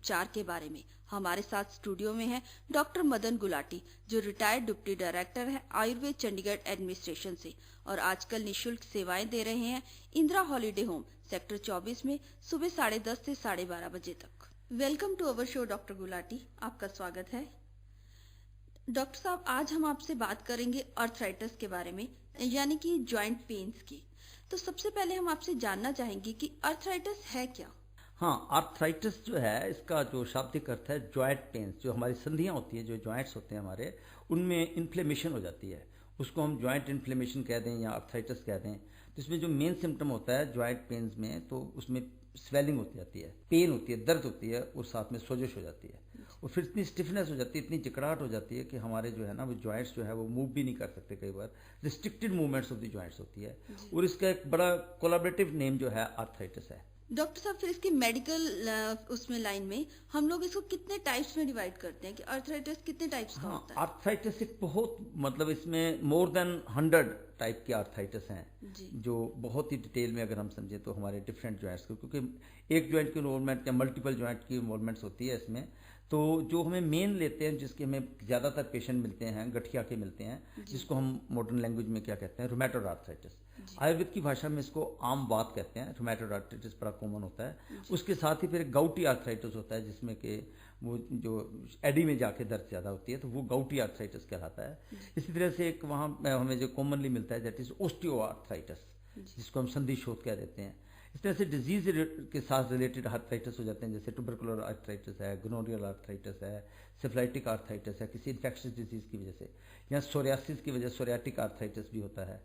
उपचार के बारे में। हमारे साथ स्टूडियो में है डॉक्टर मदन गुलाटी, जो रिटायर्ड डिप्टी डायरेक्टर है आयुर्वेद चंडीगढ़ एडमिनिस्ट्रेशन से और आजकल निशुल्क सेवाएं दे रहे हैं इंदिरा हॉलीडे होम सेक्टर 24 में सुबह 10:30 से 12:30 बजे तक। Welcome to our show doctor Gulati, आपका स्वागत है। डॉक्टर साहब, आज हम आपसे बात करेंगे आर्थराइटिस के बारे में, यानी कि जॉइंट पेन्स की। तो सबसे पहले हम आपसे जानना चाहेंगे कि आर्थराइटिस है क्या? हाँ, आर्थराइटिस जो है, इसका जो शाब्दिक अर्थ है जॉइंट पेन्स। जो हमारी संधियां होती है, जो जॉइंट्स होते हैं हमारे, उनमें इन्फ्लेमेशन हो जाती है। उसको हम जॉइंट इन्फ्लेमेशन कह दें या आर्थराइटिस कह दें। तो इसमें जो मेन सिम्टम होता है जॉइंट पेन्स में, तो उसमें स्वेलिंग होती जाती है, पेन होती है, दर्द होती है और साथ में सोजिश हो जाती है। और फिर इतनी स्टिफनेस हो जाती है, इतनी जकड़ाहट हो जाती है कि हमारे जो है ना वो जॉइंट्स जो है वो मूव भी नहीं कर सकते। कई बार restricted movements of the joints होती है और इसका एक बड़ा कोलैबोरेटिव नेम जो है आर्थराइटिस है। डॉक्टर साहब, फिर इसकी मेडिकल उसमें लाइन में हम लोग इसको कितने टाइप्स में डिवाइड करते हैं कि आर्थराइटिस कितने टाइप्स का होता है? आर्थराइटिस एक बहुत इसमें मोर देन 100 टाइप के आर्थराइटिस हैं, जो बहुत ही डिटेल में अगर हम समझे तो हमारे डिफरेंट जॉइंट्स को, क्योंकि एक जॉइंट की इन्वॉल्वमेंट या मल्टीपल जॉइंट की इन्वॉल्वमेंट्स होती है इसमें। तो जो हमें मेन लेते हैं, जिसके हमें ज्यादातर पेशेंट मिलते हैं, गठिया के मिलते हैं, जिसको हम मॉडर्न लैंग्वेज में क्या कहते हैं, रूमेटॉइड आर्थराइटिस। आयुर्वेद की भाषा में इसको आम बात कहते हैं। रूमेटॉइड आर्थराइटिस बड़ा कॉमन होता है। उसके साथ ही फिर गाउटी आर्थराइटिस होता है, जिसमें कि वो जो एडी में जाके दर्द ज्यादा होती है, तो वो गाउटी आर्थराइटिस कहलाता है। इसी तरह से एक वहां हमें जो कॉमनली मिलता है दैट इज ऑस्टियो आर्थराइटिस, जिसको हम संधि शोथ कह देते हैं। इस तरह से डिजीज के साथ रिलेटेड आर्थराइटिस हो जाते हैं, जैसे ट्यूबरकुलर आर्थराइटिस है, गोनोरियल आर्थराइटिस है, सिफलाइटिक आर्थराइटिस है किसी इन्फेक्शियस डिजीज की वजह से, या सोरियासिस की वजह सोरियाटिक आर्थराइटिस भी होता है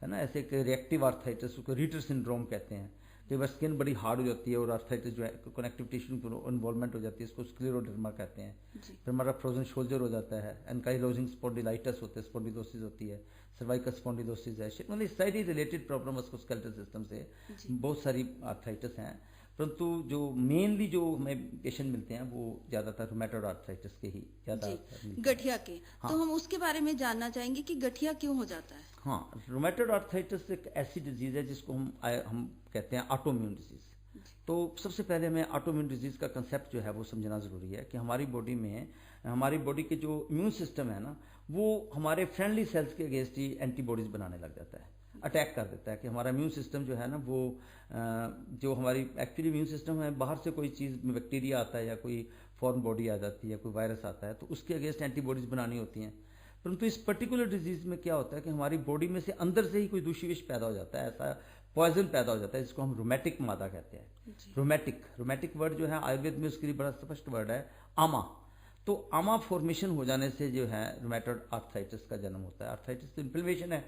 ना। ऐसे एक रिएक्टिव आर्थराइटिस, उसको रीटर सिंड्रोम कहते हैं। कई बार स्किन बड़ी हार्ड हो जाती है और आर्थराइटिस जो है कनेक्टिव टिश्यू इन्वॉल्वमेंट हो जाती है, इसको स्क्लेरोडर्मा कहते हैं। फिर हमारा फ्रोजन शोल्डर हो जाता है, एनकाइलोजिंग स्पॉन्डिलाइटिस होते हैं, स्पॉन्डिलोसिस होती है, सर्वाइकल स्पॉन्डिलोसिस है। मतलब सारी रिलेटेड प्रॉब्लम मस्कुलोस्केलेटल सिस्टम से बहुत सारी आर्थराइटिस हैं, परंतु जो मेनली जो हमें पेशेंट मिलते हैं वो ज्यादातर रूमेटॉइड आर्थराइटिस के ही ज्यादा गठिया के। हाँ। तो हम उसके बारे में जानना चाहेंगे कि गठिया क्यों हो जाता है? हाँ, रूमेटॉइड आर्थराइटिस एक ऐसी डिजीज है जिसको हम कहते हैं ऑटोइम्यून डिजीज। तो सबसे पहले हमें ऑटोइम्यून डिजीज का कंसेप्ट जो है वो समझना जरूरी है कि हमारी बॉडी में, हमारी बॉडी के जो इम्यून सिस्टम है ना, वो हमारे फ्रेंडली सेल्स के अगेंस्ट ही एंटीबॉडीज बनाने लग जाता है, अटैक कर देता है। कि हमारा इम्यून सिस्टम जो है ना वो जो हमारी एक्चुअली इम्यून सिस्टम है, बाहर से कोई चीज बैक्टीरिया आता है या कोई फॉरेन बॉडी आ जाती है, कोई वायरस आता है, तो उसके अगेंस्ट एंटीबॉडीज बनानी होती हैं। परंतु इस पर्टिकुलर डिजीज में क्या होता है कि हमारी बॉडी में से अंदर से ही कोई दूषित विष पैदा हो जाता है, ऐसा पॉइजन पैदा हो जाता है, जिसको हम रोमैटिक मादा कहते हैं। रोमैटिक वर्ड जो है आयुर्वेद में उसके लिए बड़ा स्पष्ट वर्ड है, आमा। तो आमा फॉर्मेशन हो जाने से जो है रूमेटॉइड आर्थराइटिस का जन्म होता है। आर्थराइटिस तो इन्फ्लेमेशन है।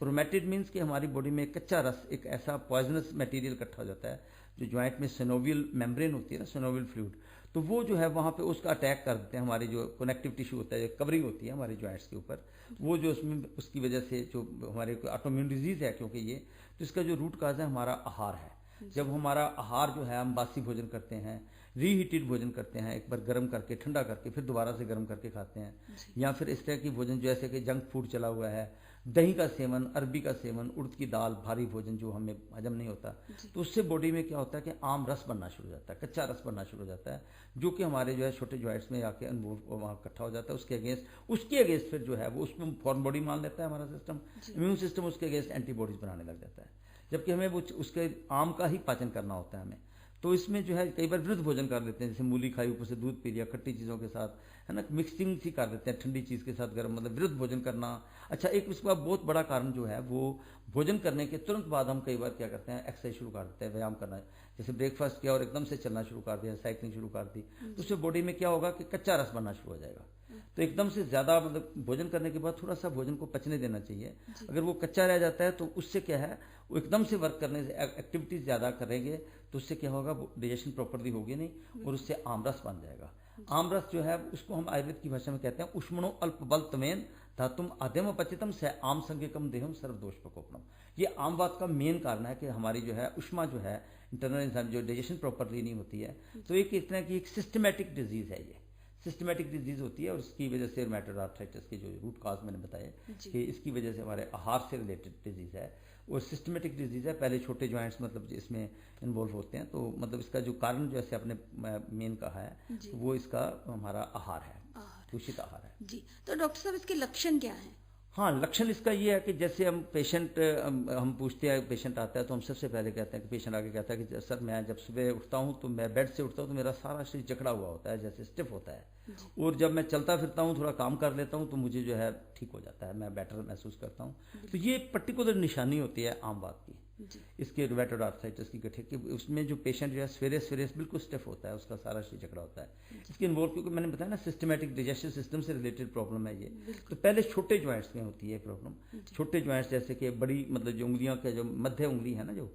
रूमेटिड मीन्स कि हमारी बॉडी में कच्चा रस, एक ऐसा पॉइजनस मटेरियल इकट्ठा हो जाता है जो ज्वाइंट में सिनोवियल मेम्ब्रेन होती है ना, सिनोवियल फ्लूइड, तो वो जो है वहां पे उसका अटैक कर देते हैं। हमारी जो कनेक्टिव टिश्यू होता है, कवरिंग होती है हमारे ज्वाइंट्स के ऊपर, वो जो उसमें उसकी वजह से जो हमारे ऑटोइम्यून डिजीज है, क्योंकि ये तो इसका जो रूट काज है हमारा आहार है। जब हमारा आहार जो है, हम बासी भोजन करते हैं, रीहीटेड भोजन करते हैं, एक बार गर्म करके ठंडा करके फिर दोबारा से गर्म करके खाते हैं, या फिर इस तरह की भोजन जैसे कि जंक फूड चला हुआ है, दही का सेवन, अरबी का सेवन, उड़द की दाल, भारी भोजन जो हमें हजम नहीं होता, तो उससे बॉडी में क्या होता है कि आम रस बनना शुरू हो जाता है, कच्चा रस बनना शुरू हो जाता है, जो कि हमारे जो है छोटे जॉइंट्स में आके वहां इकट्ठा हो जाता है। उसके अगेंस्ट फिर जो है वो उसको फॉरेन बॉडी मान लेता है हमारा सिस्टम, इम्यून सिस्टम उसके अगेंस्ट एंटीबॉडीज बनाने लग जाता है, जबकि हमें वो उसके आम का ही पाचन करना होता है हमें। तो इसमें जो है कई बार विरुद्ध भोजन कर लेते हैं, जैसे मूली खाई, ऊपर से दूध पी लिया, खट्टी चीजों के साथ, है ना, मिक्सिंग सी कर देते हैं, ठंडी चीज के साथ गर्म, मतलब विरुद्ध भोजन करना। अच्छा, एक इसका बहुत बड़ा कारण जो है वो भोजन करने के तुरंत बाद हम कई बार क्या करते हैं, एक्सरसाइज शुरू कर देते हैं, व्यायाम करना। जैसे ब्रेकफास्ट किया और एकदम से चलना शुरू कर दिया, साइकिलिंग शुरू कर दी, तो उससे बॉडी में क्या होगा कि कच्चा रस बनना शुरू हो जाएगा। तो एकदम से ज्यादा मतलब भोजन करने के बाद थोड़ा सा भोजन को पचने देना चाहिए। अगर वो कच्चा रह जाता है तो उससे क्या है, वो एकदम से वर्क करने से, एक्टिविटीज ज्यादा करेंगे तो उससे क्या होगा, डाइजेशन प्रॉपरली होगी नहीं और उससे आमरस बन जाएगा। आमरस जो है उसको हम आयुर्वेद की भाषा में कहते हैं उष्मणो अल्प बल तमेन धातुम आद्यम पचितम से आम संज्ञकम देहम सर्वदोष प्रकोपनम। ये आम बात का मेन कारण है कि हमारी जो है उष्मा जो है, इंटरनल जो डाइजेशन प्रॉपरली नहीं होती है। तो एक इस तरह की एक सिस्टमैटिक डिजीज है, ये सिस्टमैटिक डिजीज होती है और उसकी वजह से रूमेटॉइड आर्थराइटिस के जो रूट काज मैंने बताया कि इसकी वजह से हमारे आहार से रिलेटेड डिजीज है। और सिस्टमेटिक डिजीज़ है, पहले छोटे जॉइंट्स मतलब इसमें इन्वॉल्व होते हैं। तो मतलब इसका जो कारण जैसे आपने मेन कहा है, वो इसका हमारा आहार है, दूषित आहार है। जी, तो डॉक्टर साहब इसके लक्षण क्या हैं? हाँ, लक्षण इसका ये है कि जैसे हम पूछते हैं, पेशेंट आता है तो हम सबसे पहले कहते हैं कि पेशेंट आके कहता है कि सर मैं जब सुबह उठता हूँ तो मैं बेड से उठता हूँ तो मेरा सारा शरीर जकड़ा हुआ होता है, जैसे स्टिफ होता है, और जब मैं चलता फिरता हूँ, थोड़ा काम कर लेता हूँ तो मुझे जो है ठीक हो जाता है, मैं बेटर महसूस करता हूँ। तो ये एक पर्टिकुलर निशानी होती है आम बात की, इसके रुमेटॉइड आर्थराइटिस की गठिया की। उसमें जो पेशेंट जो है सवेरे सवेरे बिल्कुल स्टिफ होता है, उसका सारा शरीर जकड़ा होता है। इसके इन्वॉल्व, क्योंकि मैंने बताया ना सिस्टमेटिक डाइजेस्टिव सिस्टम से रिलेटेड प्रॉब्लम है ये। तो पहले छोटे जॉइंट्स में होती है प्रॉब्लम, छोटे जॉइंट्स जैसे कि बड़ी मतलब जो उंगलियों के जो मध्य उंगली है ना, जो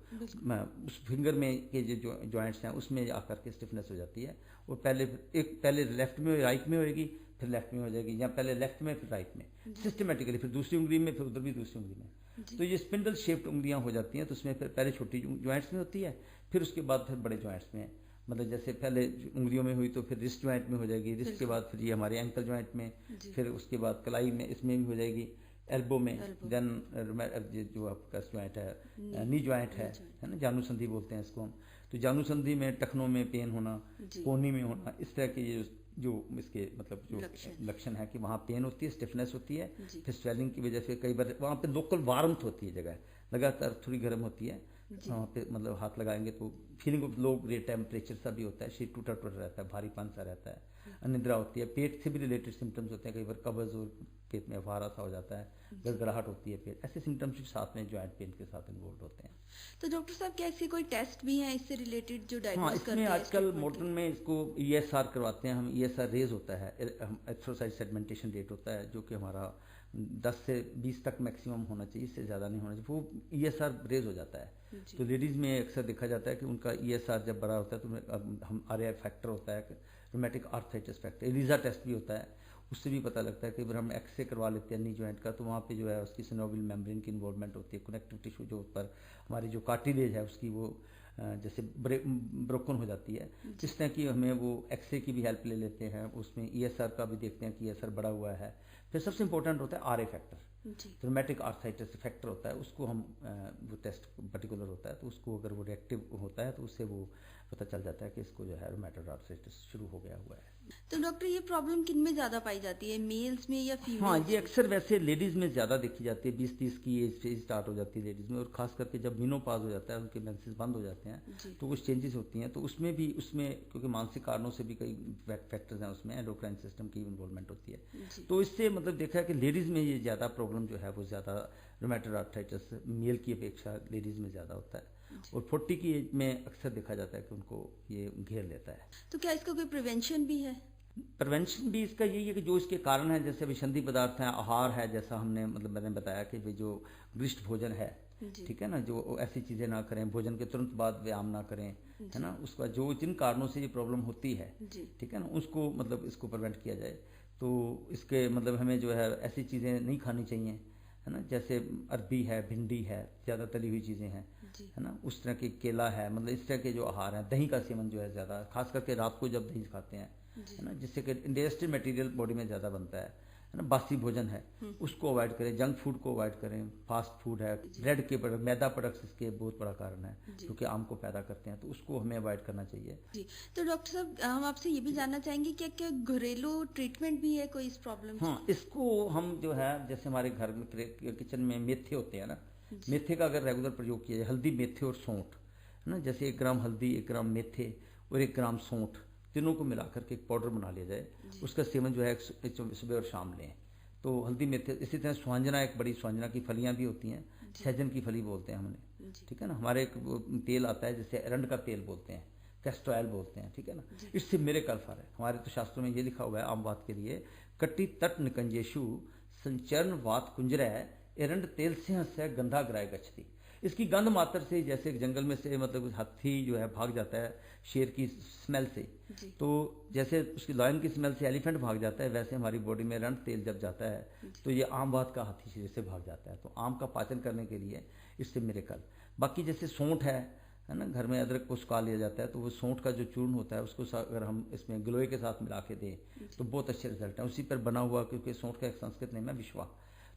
उस फिंगर में के जो जॉइंट्स हैं उसमें आकर के स्टिफनेस हो जाती है। और पहले लेफ्ट में राइट में होएगी, फिर लेफ्ट में हो जाएगी, या पहले लेफ्ट में फिर राइट में, सिस्टमेटिकली, फिर दूसरी उंगली में, फिर उधर भी दूसरी उंगली में। तो ये स्पिंडल शेप्ड उंगलियां हो जाती हैं। तो उसमें फिर पहले छोटी जॉइंट्स में होती है, फिर उसके बाद फिर बड़े जॉइंट्स में, मतलब जैसे पहले उंगलियों में हुई तो फिर रिस्ट जॉइंट में हो जाएगी, रिस्ट के बाद फिर ये हमारे एंकल जॉइंट में, फिर उसके बाद कलाई में, इसमें भी हो जाएगी, एल्बो में, देन जो आपका जॉइंट है नी जॉइंट है ना, जानू संधि बोलते हैं इसको हम। तो जानू संधि में टखनों में पेन होना, कोहनी में होना, इस तरह के ये जो इसके मतलब जो लक्षण है कि वहाँ पेन होती है, स्टिफनेस होती है, फिर स्वेलिंग की वजह से कई बार वहाँ पे लोकल वार्मथ होती है, जगह लगातार थोड़ी गर्म होती है, वहाँ पे मतलब हाथ लगाएंगे तो feeling of low great temperature सा भी होता है, शरीर टूटा टूटा रहता है, भारीपन सा रहता है, अनिद्रा होती है, पेट से भी रिलेटेड सिम्टम्स होते हैं, कई बार कब्ज और पेट में अफारा सा हो जाता है, गड़गड़ाहट होती है पेट, ऐसे सिम्टम्स साथ में जॉइंट पेन के साथ इन्वॉल्व होते हैं। तो डॉक्टर साहब क्या इसके कोई टेस्ट भी हैं इससे रिलेटेड जो डायग्नोस हाँ, करते इसमें हैं? आजकल मॉडर्न में इसको ESR करवाते हैं हम। ESR रेज होता है, एक्सरसाइज सेगमेंटेशन रेट होता है, जो कि हमारा 10 से 20 तक मैक्सिमम होना चाहिए, इससे ज़्यादा नहीं होना चाहिए, वो ESR रेज हो जाता है। तो लेडीज़ में अक्सर देखा जाता है कि उनका ESR जब बड़ा होता है तो हम RAI फैक्टर होता है, rheumatic arthritis factor, ELISA test भी होता है, उससे भी पता लगता है कि अगर हम एक्सरे करवा लेते हैं नी जॉइंट का, तो वहाँ पे जो है उसकी सिनोवियल मेम्ब्रेन की इन्वॉल्वमेंट होती है, कनेक्टिव टिश्यू जो ऊपर हमारी जो कार्टिलेज है उसकी वो जैसे ब्रोकन हो जाती है। इस तरह की हमें वो एक्सरे की भी हेल्प ले लेते हैं, उसमें ESR का भी देखते हैं कि ESR बड़ा हुआ है। फिर सबसे इंपॉर्टेंट होता है RA factor, rheumatic arthritis factor होता है, उसको हम वो टेस्ट पर्टिकुलर होता है, तो उसको अगर वो रिएक्टिव होता है तो उससे वो पता चल जाता है कि इसको जो है रोमेटॉइड आर्थराइटिस शुरू हो गया हुआ है। तो डॉक्टर ये प्रॉब्लम किन में ज्यादा पाई जाती है, मेल्स में या फीमेल्स? हाँ, ये अक्सर वैसे लेडीज में ज्यादा देखी जाती है, 20-30 की एज से स्टार्ट हो जाती है लेडीज में, और खास करके जब मेनोपॉज हो जाता है, उनके मेंसेस बंद हो जाते हैं तो कुछ चेंजेस होती हैं, तो उसमें क्योंकि मानसिक कारणों से भी कई फैक्टर्स हैं उसमें, एंडोक्राइन सिस्टम की इन्वॉल्वमेंट होती है, तो इससे मतलब देखा है कि लेडीज में ये ज्यादा प्रॉब्लम जो है वो ज्यादा रोमेटॉइड आर्थराइटिस मेल की अपेक्षा लेडीज में ज्यादा होता है, और 40 की एज में अक्सर देखा जाता है कि उनको ये घेर लेता है। तो क्या इसका कोई प्रिवेंशन भी है? प्रिवेंशन भी इसका यही है कि जो इसके कारण है, जैसे विषंदी पदार्थ हैं, आहार है, जैसा मैंने बताया कि वे जो विशिष्ट भोजन है, ठीक है ना, जो ऐसी चीजें ना करें, भोजन के तुरंत बाद व्यायाम ना करें, है ना, उसका जो जिन कारणों से ये प्रॉब्लम होती है, ठीक है ना, उसको मतलब इसको प्रिवेंट किया जाए। तो इसके मतलब हमें जो है ऐसी चीजें नहीं खानी चाहिए, है ना, जैसे अरबी है, भिंडी है, ज्यादा तली हुई चीजें हैं, है ना, उस तरह के केला है, मतलब इस तरह के जो आहार हैं, दही का सेवन जो है ज्यादा, खास करके रात को जब दही खाते हैं, है ना, जिससे कि इंडस्ट्रियल मटेरियल बॉडी में ज्यादा बनता है ना, बासी भोजन है उसको अवॉइड करें, जंक फूड को अवॉइड करें, फास्ट फूड है, ब्रेड के प्रोडक्ट, मैदा प्रोडक्ट्स इसके बहुत बड़ा कारण है क्योंकि आम को पैदा करते हैं, तो उसको हमें अवॉइड करना चाहिए। जी, तो डॉक्टर साहब हम आपसे ये भी जानना चाहेंगे कि क्या घरेलू ट्रीटमेंट भी है कोई इस प्रॉब्लम? हाँ, इसको हम जो है जैसे हमारे घर में किचन में मेथे होते हैं ना, मेथे का अगर रेगुलर प्रयोग किया जाए, हल्दी, मेथे और सौंठ, है ना, जैसे 1 ग्राम हल्दी, 1 ग्राम मेथे और 1 ग्राम सौंठ, तीनों को मिलाकर के एक पाउडर बना लिया जाए, उसका सेवन जो है सुबह और शाम लें। तो हल्दी मेथे, इसी तरह स्वांजना, एक बड़ी स्वांजना की फलियां भी होती हैं, सहजन की फली बोलते हैं हमने, ठीक है ना, हमारे एक तेल आता है जिसे अरंड का तेल बोलते हैं, कैस्टर ऑयल बोलते हैं, ठीक है ना, इससे मेरे कल्फर है, हमारे तो शास्त्रों में ये लिखा हुआ है आम बात के लिए, कट्टी तट निकंजेशु संचरण वात कुंजरय एरंड तेल से गंधा ग्राय गच्छति। इसकी गंध मात्र से, जैसे जंगल में से मतलब हाथी जो है भाग जाता है शेर की स्मेल से, तो जैसे उसकी लॉयन की स्मेल से एलिफेंट भाग जाता है, वैसे हमारी बॉडी में रंड तेल जब जाता है तो ये आम बात का हाथी शेर से भाग जाता है। तो आम का पाचन करने के लिए इससे मिरेकल। बाकी जैसे सौंठ है ना, घर में अदरक को सुखा लिया जाता है, तो वो सौंठ का जो चूर्ण होता है उसको अगर हम इसमें गिलोय के साथ मिला के दें तो बहुत अच्छे रिजल्ट है। उसी पर बना हुआ, क्योंकि सौंठ का एक संस्कृत नेम है विश्वा,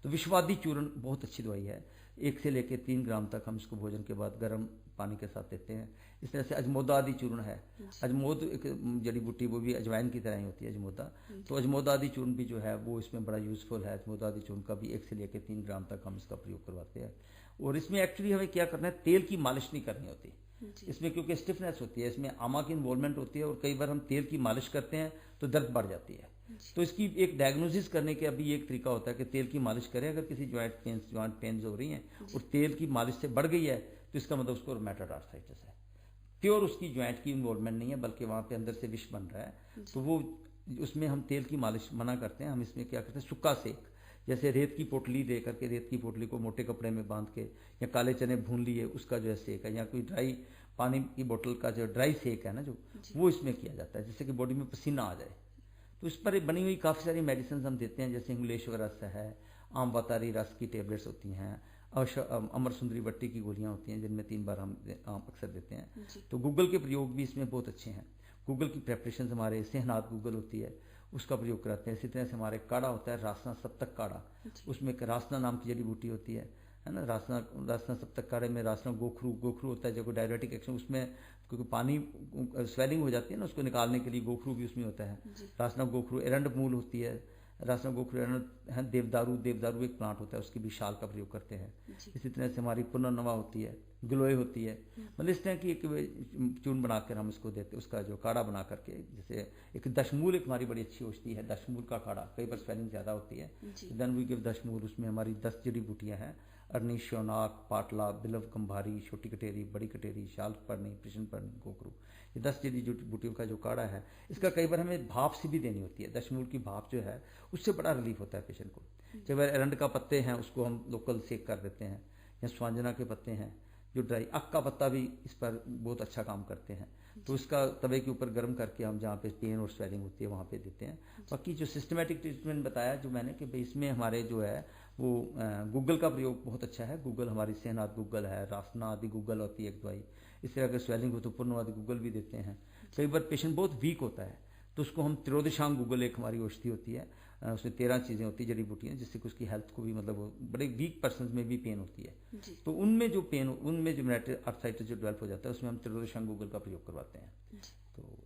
तो विश्वादी चूर्ण बहुत अच्छी दवाई है। 1 से लेकर 3 ग्राम तक हम इसको भोजन के बाद गर्म पानी के साथ देते हैं। इस तरह से अजमोदा आदि चूर्ण है, अजमोद एक जड़ी बूटी, वो भी अजवाइन की तरह ही होती है अजमोदा, तो अजमोदा आदि चूर्ण भी जो है वो इसमें बड़ा यूज़फुल है। अजमोदा आदि चूर्ण का भी 1 से लेकर 3 ग्राम तक हम इसका प्रयोग करवाते हैं। और इसमें एक्चुअली हमें क्या करना है, तेल की मालिश नहीं करनी होती इसमें, क्योंकि स्टिफनेस होती है, इसमें आमा की इन्वॉल्वमेंट होती है और कई बार हम तेल की मालिश करते हैं तो दर्द बढ़ जाती है। तो इसकी एक डायग्नोसिस करने के अभी एक तरीका होता है कि तेल की मालिश करें। अगर किसी जॉइंट पेन्स हो रही हैं और तेल की मालिश से बढ़ गई है तो इसका मतलब उसको रूमेटॉइड आर्थराइटिस है। प्योर उसकी जॉइंट की इन्वॉल्वमेंट नहीं है, बल्कि वहाँ पे अंदर से विष बन रहा है, तो वो उसमें हम तेल की मालिश मना करते हैं। हम इसमें क्या करते हैं, सूखा सेक, जैसे रेत की पोटली दे करके, रेत की पोटली को मोटे कपड़े में बांध के या काले चने भून लिए उसका जो है सेक है, या कोई ड्राई पानी की बोतल का जो ड्राई सेक है ना, जो वो इसमें किया जाता है, जिससे कि बॉडी में पसीना आ जाए। तो इस पर बनी हुई काफ़ी सारी मेडिसिन हम देते हैं, जैसे इंग्लिशवर रस है, आम बतारी रस की टेबलेट्स होती हैं, अमर सुंदरी बट्टी की गोलियां होती हैं, जिनमें 3 बार हम अक्सर देते हैं। तो गूगल के प्रयोग भी इसमें बहुत अच्छे हैं। गूगल की प्रेपरेशन हमारे सेहनात गूगल होती है, उसका प्रयोग कराते हैं। इसी तरह से हमारे काढ़ा होता है रासना सप्तक काढ़ा, उसमें रासना नाम की जड़ी बूटी होती है ना। रासना सप्तक काढ़े में रासना गोखरू होता है, जो डायरेटिक एक्शन, उसमें क्योंकि पानी स्वेलिंग हो जाती है ना, उसको निकालने के लिए गोखरू भी उसमें होता है। रासना गोखरू एरंड मूल होती है, रासना गोखरू है। देवदारू एक प्लांट होता है, उसकी भी शाल का प्रयोग करते हैं। इसी तरह से हमारी पुनर्नवा होती है, गिलोय होती है, मतलब इस तरह की एक चूर्ण बनाकर हम इसको देते, उसका जो काढ़ा बना करके। जैसे एक दशमूल एक हमारी बड़ी अच्छी औषधि है, दशमूल का काढ़ा, कई बार स्वेलिंग ज़्यादा होती है, देन वी गिव दशमूल। उसमें हमारी 10 जड़ी बूटियाँ हैं, अरनी, शौनाक, पाटला, बिलव, गंभारी, छोटी कटेरी, बड़ी कटेरी, शाल पर्णी, कृष्ण पर्णी, गोखरू, ये 10 जड़ी बूटियों का जो काढ़ा है, इसका कई बार हमें भाप से भी देनी होती है। दशमूल की भाप जो है उससे बड़ा रिलीफ होता है पेशेंट को। कई बार एरंड का पत्ते हैं, उसको हम लोकल सेक कर देते हैं, या स्वांजना के पत्ते हैं जो ड्राई, अक का पत्ता भी इस पर बहुत अच्छा काम करते हैं। तो उसका तवे के ऊपर गर्म करके हम जहाँ पे पेन और स्वेलिंग होती है वहाँ पे देते हैं। बाकी जो सिस्टमेटिक ट्रीटमेंट बताया जो मैंने, कि भाई इसमें हमारे जो है वो गूगल का प्रयोग बहुत अच्छा है। गूगल हमारी सेहनात गूगल है, रासना आदि गूगल होती है एक दवाई। इस तरह अगर स्वेलिंग हो तो पूर्णवादी गूगल भी देते हैं। कई बार पेशेंट बहुत वीक होता है तो उसको हम त्रोदिशांग गूगल, एक हमारी औषधि होती है, उसमें 13 चीज़ें होती है, जड़ी बूटियाँ, जिससे कि उसकी हेल्थ को भी, मतलब बड़े वीक पर्सन में भी पेन होती है, तो उनमें जो रूमेटॉइड आर्थराइटिस जो डेवलप हो जाता है, उसमें हम त्रोदिशांग गूगल का प्रयोग करवाते हैं। तो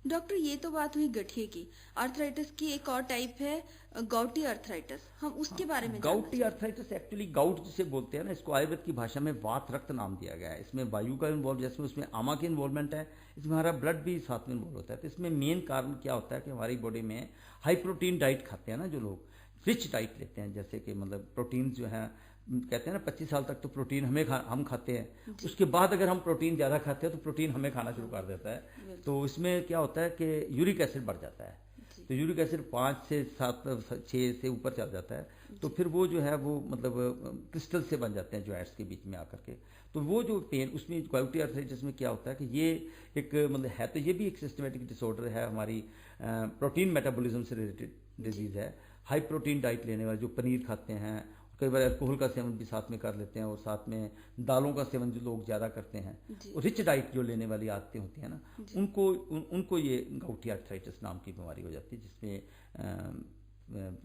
डॉक्टर, ये तो बात हुई गठिए की। आर्थराइटिस की एक और टाइप है गाउटी आर्थराइटिस, हम उसके बारे में गाउटी आर्थराइटिस एक्चुअली गाउट जिसे बोलते हैं ना, इसको आयुर्वेद की भाषा में वात रक्त नाम दिया गया है। इसमें वायु का इन्वॉल्व, जैसे उसमें आमा की इन्वॉल्वमेंट है, इसमें हमारा ब्लड भी साथ में इन्वॉल्व होता है। तो इसमें मेन कारण क्या होता है कि हमारी बॉडी में हाई प्रोटीन डाइट खाते हैं ना जो लोग, रिच डाइट लेते हैं, जैसे कि मतलब प्रोटीन जो है, कहते हैं ना 25 साल तक तो प्रोटीन हम खाते हैं, उसके बाद अगर हम प्रोटीन ज़्यादा खाते हैं तो प्रोटीन हमें खाना शुरू कर देता है। तो इसमें क्या होता है कि यूरिक एसिड बढ़ जाता है, तो यूरिक एसिड 5 से 7 6 से ऊपर चल जाता है, तो फिर वो जो है वो मतलब क्रिस्टल से बन जाते हैं जॉइंट्स के बीच में आकर के। तो वो जो पेन, उसमें गाउटी आर्थराइटिस में क्या होता है कि ये एक मतलब है, तो ये भी एक सिस्टमेटिक डिसऑर्डर है, हमारी प्रोटीन मेटाबॉलिज्म से रिलेटेड डिजीज़ है। हाई प्रोटीन डाइट लेने वाले जो पनीर खाते हैं, कई बार अल्कोहल का सेवन भी साथ में कर लेते हैं, और साथ में दालों का सेवन जो लोग ज़्यादा करते हैं, और रिच डाइट जो लेने वाली आदतें होती हैं ना, उनको ये गाउटी आर्थराइटिस नाम की बीमारी हो जाती है, जिसमें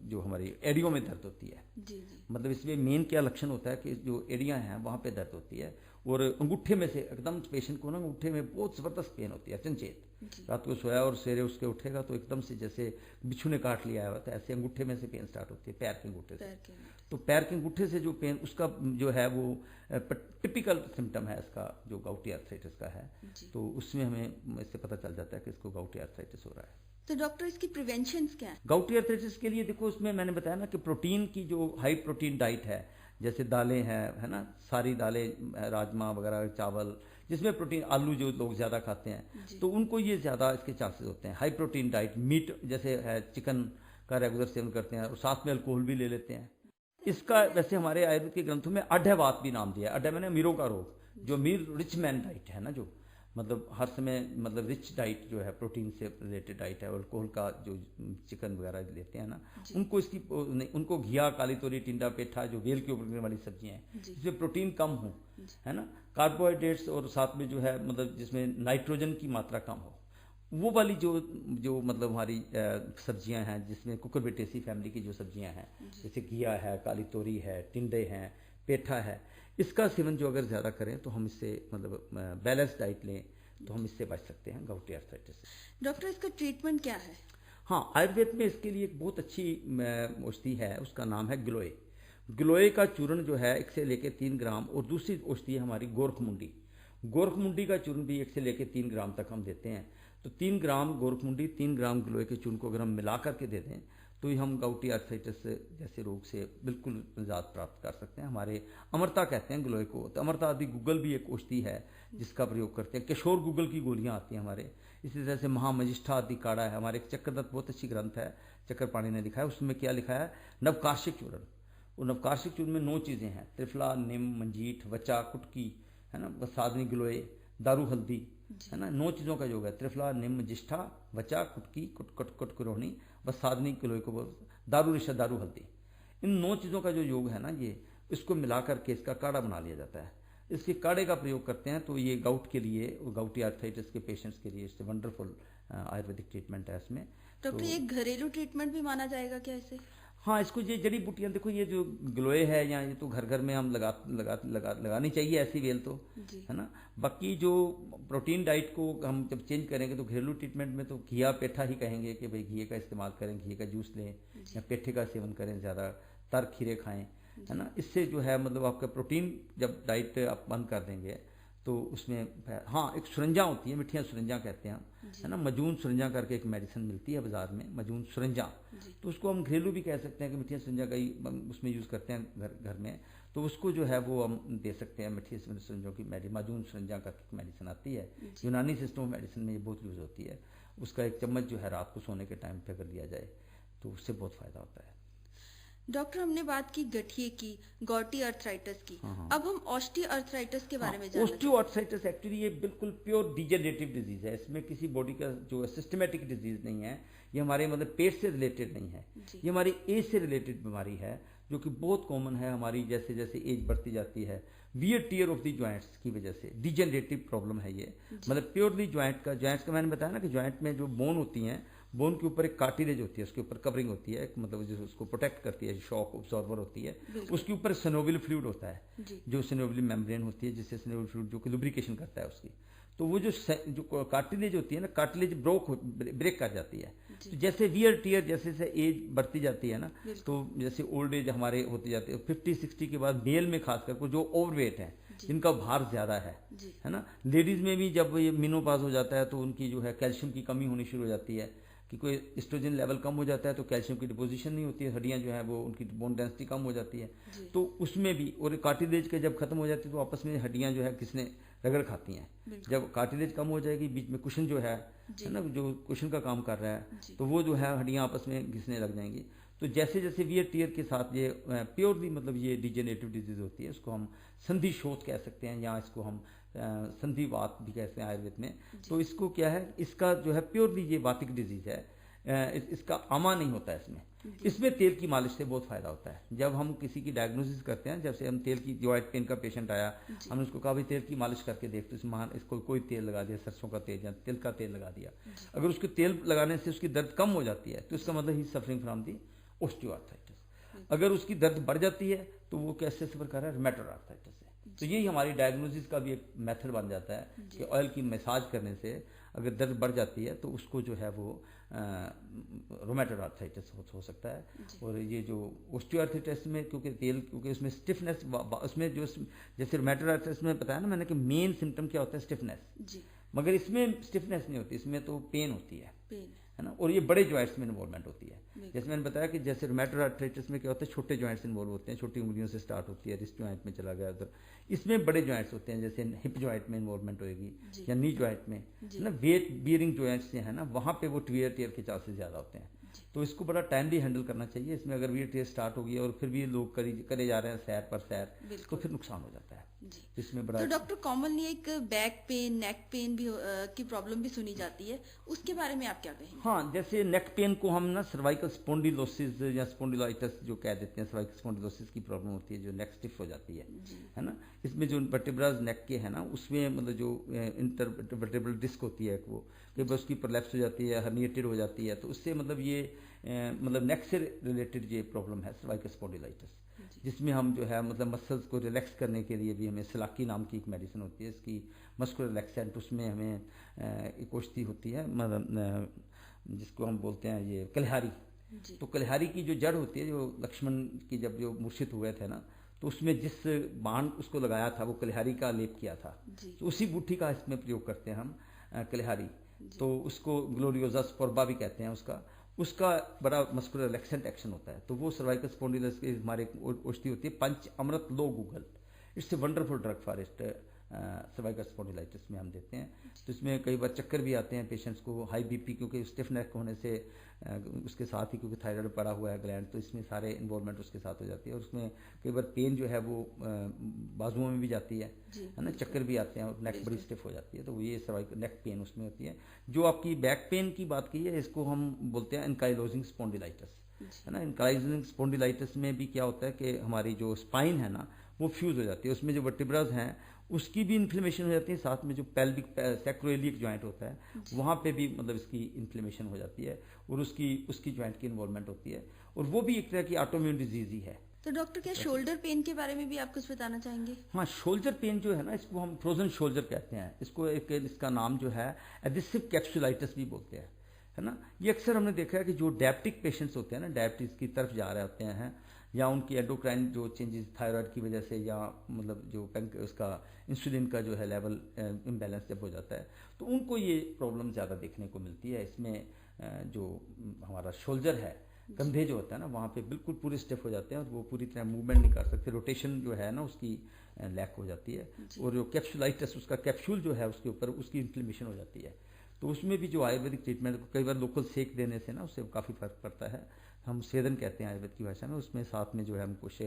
जो हमारी एडियों में दर्द होती है। मतलब इसमें मेन क्या लक्षण होता है कि जो एडियाँ हैं वहाँ पे दर्द होती है, और अंगूठे में से एकदम पेशेंट को ना अंगूठे में बहुत ज़बरदस्त पेन होती है, अचनचेत। रात को सोया और सवेरे उसके उठेगा तो एकदम से जैसे बिच्छू ने काट लिया है, तो ऐसे अंगूठे में से पेन स्टार्ट होती है, पैर के अंगूठे से। तो पैर के अंगूठे से जो पेन, उसका जो है वो टिपिकल सिम्टम है इसका, जो गाउटी आर्थराइटिस का है। तो उसमें हमें इससे पता चल जाता है कि इसको गाउटी आर्थराइटिस हो रहा है। तो डॉक्टर, इसकी प्रिवेंशन क्या है? गाउटी आर्थराइटिस के लिए देखो, उसमें मैंने बताया ना कि प्रोटीन की जो हाई प्रोटीन डाइट है, जैसे दालें हैं, है ना, सारी दालें, राजमा वगैरह, चावल, जिसमें प्रोटीन, आलू जो लोग ज़्यादा खाते हैं, तो उनको ये ज़्यादा इसके चांसेस होते हैं। हाई प्रोटीन डाइट, मीट जैसे है, चिकन का रेगुलर सेवन करते हैं, और साथ में अल्कोहल भी ले लेते हैं। इसका वैसे हमारे आयुर्वेद के ग्रंथों में अड्ढवात भी नाम दिया है। अड्ढा मैंने मीरों का रोग, जो मीर रिच मैन डाइट है ना, जो मतलब हर समय मतलब रिच डाइट जो है, प्रोटीन से रिलेटेड डाइट है, और अल्कोहल का जो चिकन वगैरह लेते हैं ना, उनको घिया, काली तोरी, टिंडा, पेठा, जो वेल के ऊपर गिरने वाली सब्जियां हैं, जिसमें प्रोटीन कम हो, है ना, कार्बोहाइड्रेट्स, और साथ में जो है मतलब जिसमें नाइट्रोजन की मात्रा कम हो, वो वाली जो मतलब हमारी सब्जियां हैं, जिसमें कुकुरबिटेसी फैमिली की जो सब्जियां हैं, जैसे घिया है, काली तोरी है, टिंडे हैं, पेठा है, इसका सेवन जो अगर ज़्यादा करें तो हम इससे मतलब बैलेंस डाइट लें तो हम इससे बच सकते हैं गouty आर्थराइटिस से। डॉक्टर इसका ट्रीटमेंट क्या है? हाँ, आयुर्वेद में इसके लिए एक बहुत अच्छी औषधि है, उसका नाम है गिलोय। गिलोय का चूर्ण जो है 1 से लेकर 3 ग्राम, और दूसरी औषधि है हमारी गोरखमुंडी। गोरखमुंडी का चूर्ण भी 1 से लेकर 3 ग्राम तक हम देते हैं। तो 3 ग्राम गोरखमुंडी, 3 ग्राम गिलोय के चूर्ण को अगर हम मिला करके दे दें तो ही हम गouty आर्थराइटिस जैसे रोग से बिल्कुल निजात प्राप्त कर सकते हैं। हमारे अमृता कहते हैं गिलोय को, तो अमृता आदि गूगल भी एक औषधि है जिसका प्रयोग करते हैं। किशोर गूगल की गोलियां आती हैं हमारे। इसी तरह से महामजिष्ठा आदि काढ़ा है हमारे। एक चक्रदत्त बहुत अच्छी ग्रंथ है, चक्रपाणी ने लिखा है, उसमें क्या लिखा है, नवकार्षिक चूर्ण। वो नवकार्षिक चूर्ण में 9 चीजें हैं, त्रिफला, निम, मंजीठ, वचा, कुटकी, है ना, साधनी, गिलोय, दारू, हल्दी, है ना। 9 चीजों का योग है, त्रिफला, निम, जिष्ठा, वचा, कुटकी, कुटकुरोहनी, बस साधनी, गिलोय को दारू, रिशा, दारू, हल्दी। इन 9 चीजों का जो योग है ना, ये इसको मिलाकर के इसका काढ़ा बना लिया जाता है। इसके काढ़े का प्रयोग करते हैं तो ये गाउट के लिए, गouty आर्थराइटिस के पेशेंट्स के लिए इससे वंडरफुल आयुर्वेदिक ट्रीटमेंट है इसमें। डॉक्टर तो ये घरेलू ट्रीटमेंट भी माना जाएगा क्या इसे? हाँ, इसको ये जड़ी बूटियां, देखो ये जो गिलोय है या ये तो घर घर में हम लगानी चाहिए ऐसी वेल तो, है ना। बाकी जो प्रोटीन डाइट को हम जब चेंज करेंगे तो घरेलू ट्रीटमेंट में तो घिया पेठा ही कहेंगे कि भाई घिए का इस्तेमाल करें, घिए का जूस लें या पेठे का सेवन करें, ज़्यादा तर खीरे खाएं, है ना। इससे जो है मतलब आपका प्रोटीन जब डाइट आप बंद कर देंगे तो उसमें, हाँ, एक सुरंजा होती है, मिठियाँ सुरंजा कहते हैं हम, है ना। मजून सुरंजा करके एक मेडिसिन मिलती है बाजार में, मजून सुरंजा, तो उसको हम घरेलू भी कह सकते हैं कि मिठिया सुरंजा का ही उसमें यूज़ करते हैं घर में। तो उसको जो है वो हम दे सकते हैं, मिठिया सुरंजों की मजून सुरंजा करके मेडिसिन आती है, यूनानी सिस्टम ऑफ मेडिसिन में ये बहुत यूज़ होती है। उसका 1 चम्मच जो है रात को सोने के टाइम पे अगर लिया जाए तो उससे बहुत फ़ायदा होता है। डॉक्टर हमने बात की गठिए की, गouty आर्थराइटिस की, अब हम ऑस्टियोआर्थराइटिस के बारे में जानना चाहते हैं। ऑस्टियोआर्थराइटिस एक्चुअली ये बिल्कुल प्योर डिजेनरेटिव डिजीज है। इसमें किसी बॉडी का जो सिस्टमेटिक डिजीज नहीं है, ये हमारे मतलब पेट से रिलेटेड नहीं है, ये हमारी एज से रिलेटेड बीमारी है जो कि बहुत कॉमन है हमारी। जैसे जैसे एज बढ़ती जाती है, wear tear of the joints की वजह से डिजेनरेटिव प्रॉब्लम है ये। मतलब प्योरली जॉइंट का मैंने बताया ना कि जॉइंट में जो बोन होती हैं, बोन के ऊपर एक कार्टिलेज होती है, उसके ऊपर कवरिंग होती है, मतलब जो उसको प्रोटेक्ट करती है, शॉक ऑब्जॉर्वर होती है, उसके ऊपर सिनोवियल फ्लूइड होता है, जो सिनोवियल मेम्ब्रेन होती है, जिससे सिनोवियल फ्लूइड जो कि लुब्रिकेशन करता है उसकी। तो वो जो कार्टिलेज होती है ना, कार्टिलेज ब्रेक कर जाती है। तो जैसे वियर टियर जैसे एज बढ़ती जाती है ना, तो जैसे ओल्ड एज हमारे होती जाती है 50-60 के बाद, मेल में खासकर जो ओवरवेट है, जिनका भार ज्यादा है ना। लेडीज में भी जब ये मेनोपॉज हो जाता है तो उनकी जो है कैल्शियम की कमी होनी शुरू हो जाती है, कि कोई एस्ट्रोजन लेवल कम हो जाता है तो कैल्शियम की डिपोजिशन नहीं होती है, हड्डियां जो है वो उनकी बोन डेंसिटी कम हो जाती है, तो उसमें भी। और कार्टिलेज के जब खत्म हो जाती है तो आपस में हड्डियां जो है किसने रगड़ खाती हैं। जब कार्टिलेज कम हो जाएगी, बीच में कुशन जो है ना, जो कुशन का काम कर रहा है, तो वो जो है हड्डियां आपस में घिसने लग जाएंगी। तो जैसे जैसे वियर टियर के साथ ये प्योरली मतलब ये डिजेनरेटिव डिजीज होती है, इसको हम संधि शोथ कह सकते हैं, या इसको हम संधिवात भी कहते हैं आयुर्वेद में। तो इसको क्या है, इसका जो है प्योरली ये वातिक डिजीज है, इसका आमा नहीं होता है इसमें तेल की मालिश से बहुत फायदा होता है। जब हम किसी की डायग्नोसिस करते हैं, जैसे हम तेल की जॉइंट पेन का पेशेंट आया, हमने उसको कहा भाई तेल की मालिश करके देख, तो इसको कोई तेल लगा दिया, सरसों का तेल या तिल का तेल लगा दिया, अगर उसके तेल लगाने से उसकी दर्द कम हो जाती है तो इसका मतलब ही सफरिंग फ्रॉम दी ऑस्टियोआर्थराइटिस। अगर उसकी दर्द बढ़ जाती है तो वो कैसे सफर कर रहा है, रूमेटॉइड आर्थराइटिस से। तो यही हमारी डायग्नोसिस का भी एक मेथड बन जाता है कि ऑयल की मसाज करने से अगर दर्द बढ़ जाती है तो उसको जो है वो रूमेटॉइड आर्थराइटिस हो सकता है। और ये जो ऑस्टियोआर्थराइटिस में क्योंकि उसमें स्टिफनेस, उसमें जो जैसे रूमेटॉइड आर्थराइटिस में बताया ना मैंने कि मेन सिम्टम क्या होता है, स्टिफनेस, मगर इसमें स्टिफनेस नहीं होती, इसमें तो पेन होती है ना। और ये बड़े जॉइंट्स में इन्वॉल्वमेंट होती है। जैसे मैंने बताया कि जैसे रूमेटॉइड आर्थराइटिस में क्या होता है, छोटे जॉइंट्स इन्वॉल्व होते हैं, छोटी उंगलियों से स्टार्ट होती है, रिस्ट जॉइंट में चला गया उधर। इसमें बड़े जॉइंट्स होते हैं, जैसे हिप जॉइंट में इन्वॉल्वमेंट होगी या नी जॉइंट में ना, वेट बियरिंग जॉइंट्स है ना, वहां पे वो वियर टियर के चांसेस ज्यादा होते हैं। तो इसको बड़ा टाइमली हैंडल करना चाहिए। इसमें अगर वियर टियर स्टार्ट हो गया और फिर भी लोग करे जा रहे हैं सैर पर सैर, तो फिर नुकसान हो जाता है। इसमें बड़ा। तो डॉक्टर कॉमनली एक बैक पेन, नेक पेन भी की प्रॉब्लम भी सुनी जाती है, उसके बारे में आप क्या कहेंगे? हाँ, जैसे नेक पेन को हम ना सर्वाइकल स्पॉन्डिलोसिस या स्पॉन्डिलाइटिस जो कह देते हैं, सर्वाइकल स्पॉन्डिलोसिस की प्रॉब्लम होती है, जो नेक स्टिफ हो जाती है ना। इसमें जो वर्टेब्रास नेक के है ना, उसमें मतलब जो इंटरवर्टेब्रल डिस्क होती है वो कई बार उसकी प्रलैप्स हो जाती है, हर्निएटेड हो जाती है, तो उससे मतलब ये मतलब नेक से रिलेटेड ये प्रॉब्लम है सर्वाइकल स्पॉन्डिलाइटिस। जिसमें हम जो है मतलब मसल्स को रिलैक्स करने के लिए भी हमें सिलाकी नाम की एक मेडिसिन होती है, इसकी मस्कुलर रिलैक्सेंट, उसमें हमें एक औषधि होती है मतलब जिसको हम बोलते हैं ये कलिहारी। तो कलिहारी की जो जड़ होती है, जो लक्ष्मण की जब जो मूर्छित हुए थे ना, तो उसमें जिस बाण उसको लगाया था वो कलिहारी का लेप किया था, तो उसी बूटी का इसमें प्रयोग करते हैं हम कलिहारी। तो उसको ग्लोरियोजा स्पोर्बा भी कहते हैं उसका बड़ा मस्कुलर रिलैक्सेंट एक्शन होता है। तो वो सर्वाइकल स्पॉन्डिलोसिस के हमारे औषधि होती है पंच अमृत लो गूगल। It's a wonderful drug for cervical spondylitis में हम देते हैं। तो इसमें कई बार चक्कर भी आते हैं पेशेंट्स को, हाई बीपी, क्योंकि स्टिफ नेक होने से उसके साथ ही क्योंकि थायराइड पड़ा हुआ है ग्लैंड, तो इसमें सारे इन्वॉल्वमेंट उसके साथ हो जाती है। और उसमें कई बार पेन जो है वो बाजुओं में भी जाती है ना, चक्कर भी आते हैं और नेक बड़ी स्टिफ हो जाती है। तो ये सर्वाइकल नेक पेन उसमें होती है। जो आपकी बैक पेन की बात की है, इसको हम बोलते हैं एंकाइलोजिंग स्पॉन्डिलाइटिस, है ना। एंकाइलोजिंग स्पॉन्डिलाइटिस में भी क्या होता है कि हमारी जो स्पाइन है ना वो फ्यूज हो जाती है, उसमें जो वर्टिब्राज हैं उसकी भी इन्फ्लेमेशन हो जाती है, साथ में जो पेल्विक सैक्रोइलिक जॉइंट होता है वहाँ पे भी मतलब इसकी इन्फ्लेमेशन हो जाती है और उसकी जॉइंट की इन्वॉल्वमेंट होती है, और वो भी एक तरह की ऑटोइम्यून डिजीज ही है। तो डॉक्टर क्या शोल्डर पेन के बारे में भी आप कुछ बताना चाहेंगे? हाँ, शोल्डर पेन जो है ना, इसको हम फ्रोजन शोल्डर कहते हैं। इसको इसका नाम जो है एडिसिव कैप्सुलाइटिस भी बोलते हैं, है ना। ये अक्सर हमने देखा है कि जो डायबिटिक पेशेंट्स होते हैं ना, डायबिटीज की तरफ जा रहे होते हैं, या उनकी एंडोक्राइन जो चेंजेस थायराइड की वजह से, या मतलब जो उसका इंसुलिन का जो है लेवल इम्बैलेंस जब हो जाता है, तो उनको ये प्रॉब्लम ज़्यादा देखने को मिलती है। इसमें जो हमारा शोल्डर है, कंधे जो होता है ना, वहाँ पे बिल्कुल पूरे स्टिफ हो जाते हैं और वो पूरी तरह मूवमेंट नहीं कर सकते, रोटेशन जो है ना उसकी लैक हो जाती है। और जो कैप्सुलाइटिस, उसका कैप्सूल जो है उसके ऊपर उसकी इन्फ्लेमेशन हो जाती है। तो उसमें भी जो आयुर्वेदिक ट्रीटमेंट, कई बार लोकल सेक देने से ना उससे काफ़ी फर्क पड़ता है। हम सेदन कहते हैं आयुर्वेद की भाषा में। उसमें साथ में जो है हम कुछ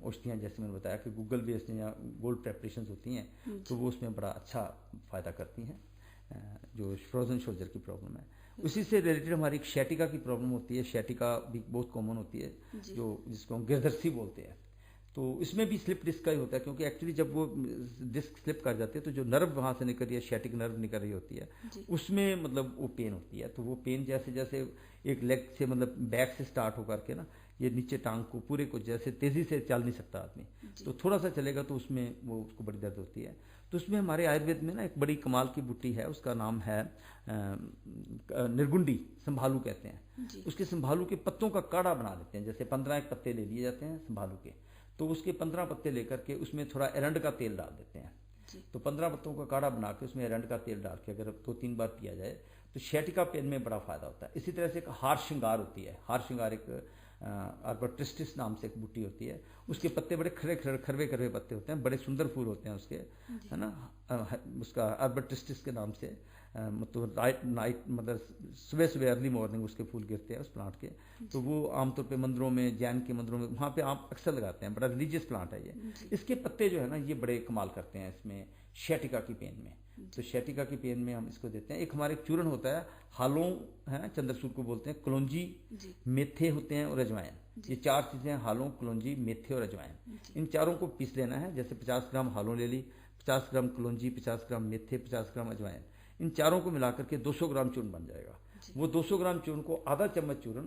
औषधियाँ, जैसे मैंने बताया कि गूगल बेस्ड या गोल्ड प्रेपरेशन होती हैं, तो वो उसमें बड़ा अच्छा फ़ायदा करती हैं जो फ्रोजन शोल्डर की प्रॉब्लम है। उसी से रिलेटेड हमारी एक शैटिका की प्रॉब्लम होती है। शैटिका भी बहुत कॉमन होती है, जिसको हम गिरदर्सी बोलते हैं। तो इसमें भी स्लिप डिस्क का ही होता है, क्योंकि एक्चुअली जब वो डिस्क स्लिप कर जाती है तो जो नर्व वहाँ से निकल रही है, शैटिक नर्व निकल रही होती है, उसमें मतलब वो पेन होती है। तो वो पेन जैसे जैसे एक लेग से मतलब बैक से स्टार्ट होकर के ना ये नीचे टांग को पूरे को जैसे तेजी से चल नहीं सकता आदमी, तो थोड़ा सा चलेगा तो उसमें वो उसको बड़ी दर्द होती है। तो उसमें हमारे आयुर्वेद में ना एक बड़ी कमाल की बूटी है, उसका नाम है निर्गुंडी, संभालू कहते हैं। उसके संभालू के पत्तों का काढ़ा बना लेते हैं। जैसे 15 एक पत्ते ले लिए जाते हैं संभालू के, तो उसके 15 पत्ते लेकर के उसमें थोड़ा एरंड का तेल डाल देते हैं। तो 15 पत्तों का काढ़ा बना के उसमें एरंड का तेल डाल के अगर 2-3 बार पिया जाए तो शैटिका पेन में बड़ा फायदा होता है। इसी तरह से एक हार श्रृंगार होती है। हार श्रृंगार एक आर्बोट्रिस्टिस नाम से एक बूटी होती है। उसके पत्ते बड़े खरवे पत्ते होते हैं, बड़े सुंदर फूल होते हैं उसके, है ना। उसका आर्बोट्रिस्टिस के नाम से मतलब नाइट मतलब सुबह सुबह अर्ली मॉर्निंग उसके फूल गिरते हैं उस प्लांट के। तो वो आमतौर पे मंदिरों में, जैन के मंदिरों में, वहाँ पे आप अक्सर लगाते हैं। बड़ा रिलीजियस प्लांट है ये। इसके पत्ते जो है ना ये बड़े कमाल करते हैं इसमें शैटिका की पेन में। तो शैटिका की पेन में हम इसको देते हैं। एक हमारे चूर्ण होता है, हालों है, चंद्रसूर को बोलते हैं, कलौंजी, मेथे होते हैं और अजवाइन। ये 4 चीजें, हालों, कलौंजी, मेथे और अजवाइन। इन चारों को पीस लेना है। जैसे 50 ग्राम हालों ले ली, 50 ग्राम कलौंजी, 50 ग्राम मेथे, 50 ग्राम अजवाइन, इन चारों को मिलाकर के 200 ग्राम चूर्ण बन जाएगा। वो 200 ग्राम चूर्ण को आधा चम्मच चूर्ण,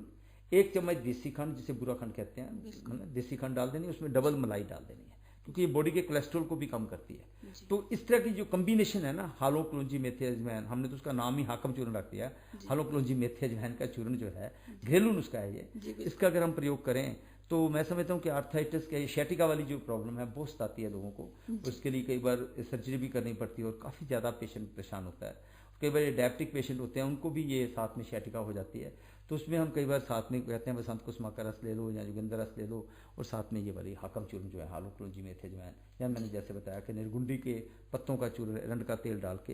1 चम्मच देसी खंड, जिसे बुरा खंड कहते हैं, देसी खंड डाल देनी, उसमें डबल मलाई डाल देनी है, क्योंकि ये बॉडी के कोलेस्ट्रॉल को भी कम करती है। तो इस तरह की जो कॉम्बिनेशन है ना, हालों, कलौंजी, मेथे, अजवाइन, हमने तो उसका नाम ही हाकम चूर्ण रख दिया। हालों, कलौंजी, मेथे, अजवाइन का चूर्ण जो है घरेलू नुस्खा है ये। इसका अगर हम प्रयोग करें तो मैं समझता हूँ कि आर्थराइटिस के शैटिका वाली जो प्रॉब्लम है बहुत सताती है लोगों को। उसके लिए कई बार सर्जरी भी करनी पड़ती है और काफ़ी ज़्यादा पेशेंट परेशान होता है। कई बार डायबिटिक पेशेंट होते हैं, उनको भी ये साथ में शैटिका हो जाती है। तो उसमें हम कई बार साथ में कहते हैं बसंत कुसुमा का रस ले लो या जोगिंदर रस ले लो, और साथ में ये वाली हाकम चूर्ण जो है, हालों, कलौंजी, मेथे, अजवाइन, या मैंने जैसे बताया कि निर्गुंडी के पत्तों का चूर्ण, एरंड का तेल डाल के,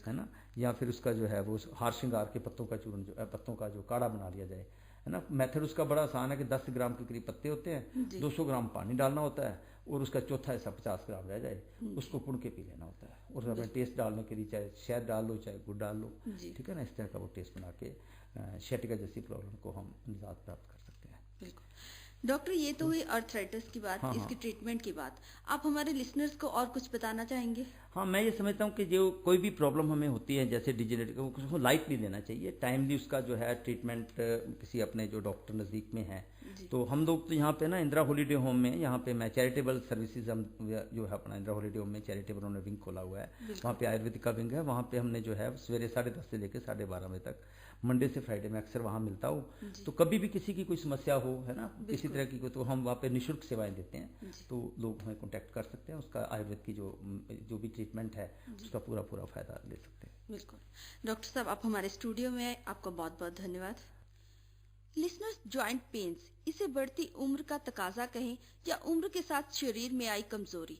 है ना, या फिर उसका जो है वो हार श्रृंगार के पत्तों का चूर्ण, जो पत्तों का जो काढ़ा बना लिया जाए, है ना। मेथड उसका बड़ा आसान है कि 10 ग्राम के करीब पत्ते होते हैं, 200 ग्राम पानी डालना होता है और उसका चौथा हिस्सा 50 ग्राम रह जाए, उसको पुण के पी लेना होता है। और अपने टेस्ट डालने के लिए चाहे शहद डाल लो चाहे गुड़ डाल लो, ठीक है ना। इस तरह का वो टेस्ट बना के शैटिका जैसी प्रॉब्लम को हम निजात प्राप्त कर सकते हैं। बिल्कुल डॉक्टर, ये तो हुई आर्थराइटिस की बात, इसकी ट्रीटमेंट की बात। आप हमारे लिसनर्स को और कुछ बताना चाहेंगे? हाँ, मैं ये समझता हूँ कि जो कोई भी प्रॉब्लम हमें होती है जैसे डिजेनरेटिव, उसको लाइट नहीं लेना चाहिए। टाइमली उसका जो है ट्रीटमेंट किसी अपने जो डॉक्टर नज़दीक में है तो हम लोग तो यहाँ पे ना इंदिरा हॉलीडे होम में, यहाँ पे मैं चैरिटेबल सर्विसेज हम जो है अपना इंदिरा हॉलीडे होम में चैरिटेबल उन्होंने विंग खोला हुआ है, वहाँ पे आयुर्वेदिक का विंग है। वहाँ पे हमने जो है सवेरे 10:30 से लेकर 12:30 बजे तक मंडे से फ्राइडे में अक्सर वहाँ मिलता हूँ। तो कभी भी किसी की कोई समस्या हो, है ना, किसी तरह की, तो हम वहाँ पे निःशुल्क सेवाएं देते हैं। तो लोग हमें कॉन्टैक्ट कर सकते हैं, उसका आयुर्वेद की जो भी ट्रीटमेंट है उसका पूरा फायदा ले सकते हैं। बिल्कुल। डॉक्टर साहब, आप हमारे स्टूडियो में आए, आपका बहुत बहुत धन्यवाद। लिसनर्स, जॉइंट पेन्स, इसे बढ़ती उम्र का तकाजा कहें या उम्र के साथ शरीर में आई कमजोरी,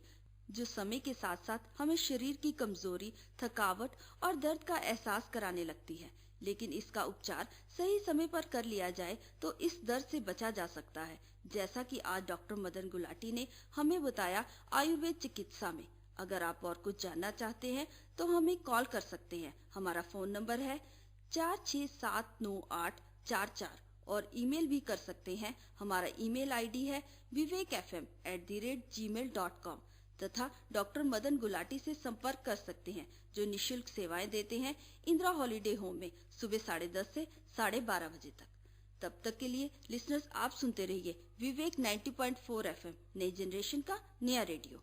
जो समय के साथ साथ हमें शरीर की कमजोरी, थकावट और दर्द का एहसास कराने लगती है। लेकिन इसका उपचार सही समय पर कर लिया जाए तो इस दर्द से बचा जा सकता है, जैसा कि आज डॉक्टर मदन गुलाटी ने हमें बताया आयुर्वेद चिकित्सा में। अगर आप और कुछ जानना चाहते हैं तो हमें कॉल कर सकते हैं। हमारा फोन नंबर है 467984 और ईमेल भी कर सकते हैं। हमारा ईमेल आईडी है vivekfm@gmail.com तथा डॉक्टर मदन गुलाटी से संपर्क कर सकते हैं, जो निशुल्क सेवाएं देते हैं इंदिरा हॉलीडे होम में सुबह 10:30 से 12:30 बजे तक। तब तक के लिए लिसनर्स, आप सुनते रहिए विवेक 90.4 FM, नई जनरेशन का नया रेडियो।